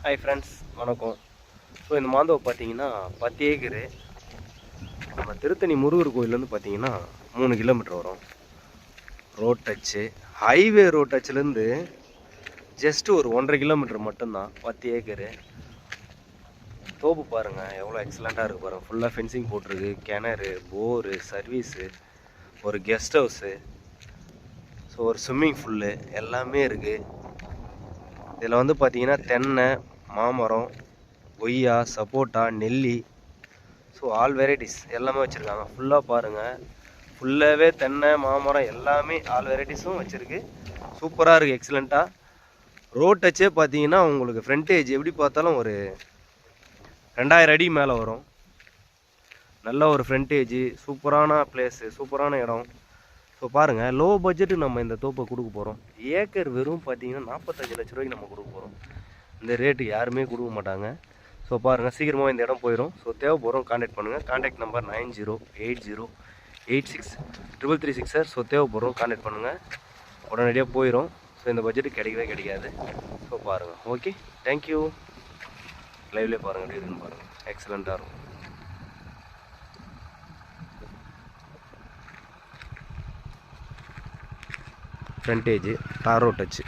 Hi friends, வணக்கம். So இந்த மாந்தோப்பு பார்த்தீங்கன்னா 10 ஏக்கரு. நம்ம திருத்தணி முருகர் கோயிலேருந்து பார்த்தீங்கன்னா 3 கிலோமீட்டர் வரும். ரோட் டச்சு, ஹைவே ரோட் டச்சுலேருந்து ஜஸ்ட் ஒரு 1.5 கிலோமீட்டர் மட்டும்தான். 10 ஏக்கரு தோப்பு பாருங்கள், எவ்வளோ எக்ஸலண்ட்டாக இருக்குது பாருங்கள். ஃபுல்லாக ஃபென்சிங் போட்டிருக்கு, கிணறு, போரு, சர்வீஸு, ஒரு கெஸ்ட் ஹவுஸு, ஸோ ஒரு ஸ்விம்மிங் ஃபுல்லு எல்லாமே இருக்குது. இதில் வந்து பார்த்தீங்கன்னா தென்னை, மாமரம், கொய்யா, சப்போட்டா, நெல்லி, ஸோ ஆல் வெரைட்டிஸ் எல்லாமே வச்சுருக்காங்க. ஃபுல்லாக பாருங்கள், ஃபுல்லாகவே தென்னை, மாமரம் எல்லாமே ஆல் வெரைட்டிஸும் வச்சுருக்கு. சூப்பராக இருக்குது, எக்ஸலண்ட்டாக. ரோட் டச்சே பார்த்தீங்கன்னா உங்களுக்கு ஃப்ரண்டேஜ் எப்படி பார்த்தாலும் ஒரு 2000 அடி மேலே வரும். நல்ல ஒரு ஃப்ரண்டேஜ், சூப்பரான பிளேஸு, சூப்பரான இடம். ஸோ பாருங்கள், லோ பட்ஜெட்டு நம்ம இந்த தோப்பை கொடுக்க போகிறோம். ஏக்கர் வெறும் பார்த்தீங்கன்னா 45 லட்ச ரூபாய்க்கு நம்ம கொடுக்க போகிறோம். இந்த ரேட்டுக்கு யாருமே கொடுக்க மாட்டாங்க. ஸோ பாருங்கள், சீக்கிரமாக இந்த இடம் போயிடும். ஸோ தேவைப்படுறோம் கான்டாக்ட் பண்ணுங்கள். Contact number 9080863336 sir. ஸோ தேவைப்படுறோம் கான்டாக்ட் பண்ணுங்கள், உடனடியாக போயிடும். ஸோ இந்த பட்ஜெட்டு கிடைக்கவே கிடைக்காது. ஸோ பாருங்கள். Okay, thank you. லைவ்லேயே பாருங்கள், எப்படி இருக்குன்னு பாருங்கள், எக்ஸலண்ட்டாக இருக்கும். ஃப்ரண்டேஜ், தார் ரோட் டச்சு.